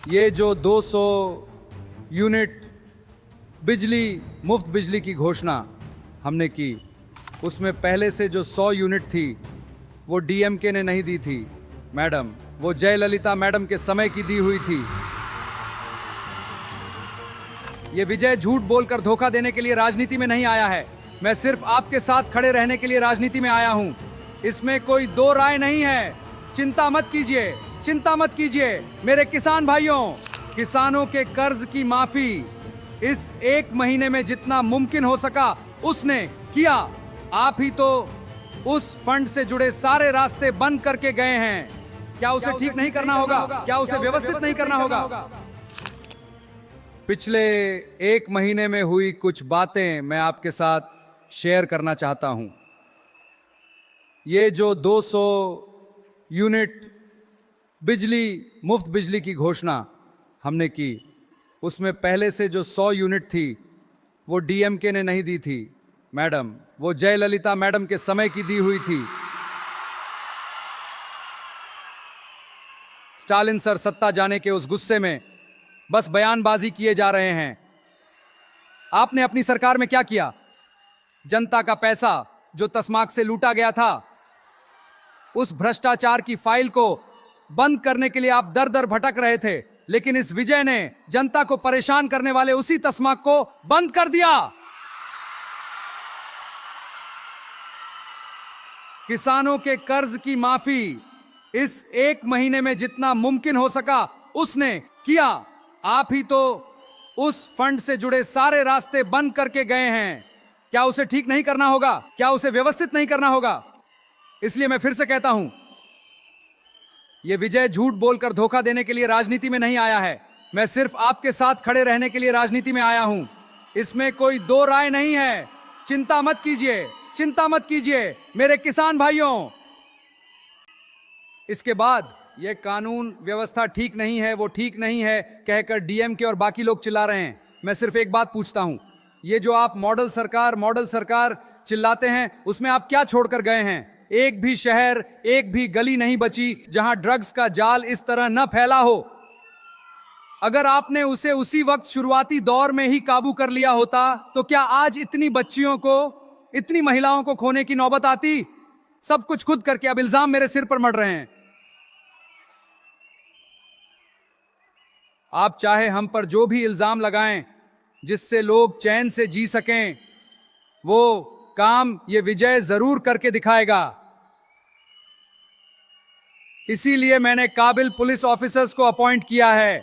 ये जो 200 यूनिट बिजली मुफ्त बिजली की घोषणा हमने की, उसमें पहले से जो 100 यूनिट थी वो डीएमके ने नहीं दी थी मैडम, वो जयललिता मैडम के समय की दी हुई थी। ये विजय झूठ बोलकर धोखा देने के लिए राजनीति में नहीं आया है। मैं सिर्फ आपके साथ खड़े रहने के लिए राजनीति में आया हूं। इसमें कोई दो राय नहीं है। चिंता मत कीजिए, चिंता मत कीजिए मेरे किसान भाइयों। किसानों के कर्ज की माफी इस 1 महीने में जितना मुमकिन हो सका उसने किया। आप ही तो उस फंड से जुड़े सारे रास्ते बंद करके गए हैं। क्या उसे ठीक नहीं करना होगा? क्या उसे व्यवस्थित नहीं करना होगा? पिछले 1 महीने में हुई कुछ बातें मैं आपके साथ शेयर करना चाहता हूं। ये जो 200 यूनिट बिजली मुफ्त बिजली की घोषणा हमने की, उसमें पहले से जो 100 यूनिट थी वो डीएमके ने नहीं दी थी मैडम, वो जयललिता मैडम के समय की दी हुई थी। स्टालिन सर सत्ता जाने के उस गुस्से में बस बयानबाजी किए जा रहे हैं। आपने अपनी सरकार में क्या किया? जनता का पैसा जो तस्माक से लूटा गया था, उस भ्रष्टाचार की फाइल को बंद करने के लिए आप दर दर भटक रहे थे, लेकिन इस विजय ने जनता को परेशान करने वाले उसी तस्माक को बंद कर दिया। किसानों के कर्ज की माफी इस 1 महीने में जितना मुमकिन हो सका उसने किया। आप ही तो उस फंड से जुड़े सारे रास्ते बंद करके गए हैं। क्या उसे ठीक नहीं करना होगा? क्या उसे व्यवस्थित नहीं करना होगा? इसलिए मैं फिर से कहता हूं, यह विजय झूठ बोलकर धोखा देने के लिए राजनीति में नहीं आया है। मैं सिर्फ आपके साथ खड़े रहने के लिए राजनीति में आया हूं। इसमें कोई दो राय नहीं है। चिंता मत कीजिए, चिंता मत कीजिए मेरे किसान भाइयों। इसके बाद यह कानून व्यवस्था ठीक नहीं है, वो ठीक नहीं है कहकर डीएमके और बाकी लोग चिल्ला रहे हैं। मैं सिर्फ एक बात पूछता हूं, ये जो आप मॉडल सरकार चिल्लाते हैं, उसमें आप क्या छोड़कर गए हैं? एक भी शहर, एक भी गली नहीं बची जहां ड्रग्स का जाल इस तरह न फैला हो। अगर आपने उसे उसी वक्त शुरुआती दौर में ही काबू कर लिया होता तो क्या आज इतनी बच्चियों को, इतनी महिलाओं को खोने की नौबत आती? सब कुछ खुद करके अब इल्जाम मेरे सिर पर मढ़ रहे हैं। आप चाहे हम पर जो भी इल्जाम लगाएं जिससे लोग चैन से जी सकें, वो काम ये विजय जरूर करके दिखाएगा। इसीलिए मैंने काबिल पुलिस ऑफिसर्स को अपॉइंट किया है।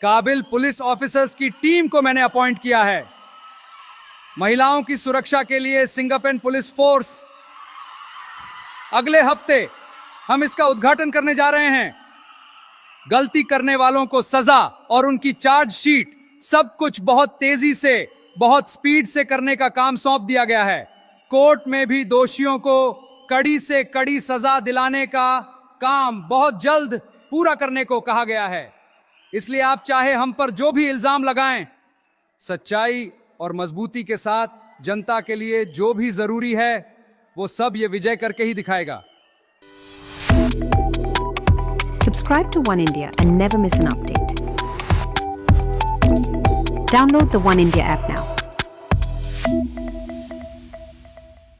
काबिल पुलिस ऑफिसर्स की टीम को मैंने अपॉइंट किया है। महिलाओं की सुरक्षा के लिए सिंगापेन पुलिस फोर्स। अगले हफ्ते हम इसका उद्घाटन करने जा रहे हैं। गलती करने वालों को सजा और उनकी चार्जशीट, सब कुछ बहुत तेजी से, बहुत स्पीड से करने का काम सौंप दिया गया है। कोर्ट में भी दोषियों को कड़ी से कड़ी सजा दिलाने का काम बहुत जल्द पूरा करने को कहा गया है। इसलिए आप चाहे हम पर जो भी इल्जाम लगाएं, सच्चाई और मजबूती के साथ जनता के लिए जो भी जरूरी है वो सब ये विजय करके ही दिखाएगा। Subscribe to One India and never miss an update. Download the One India app now.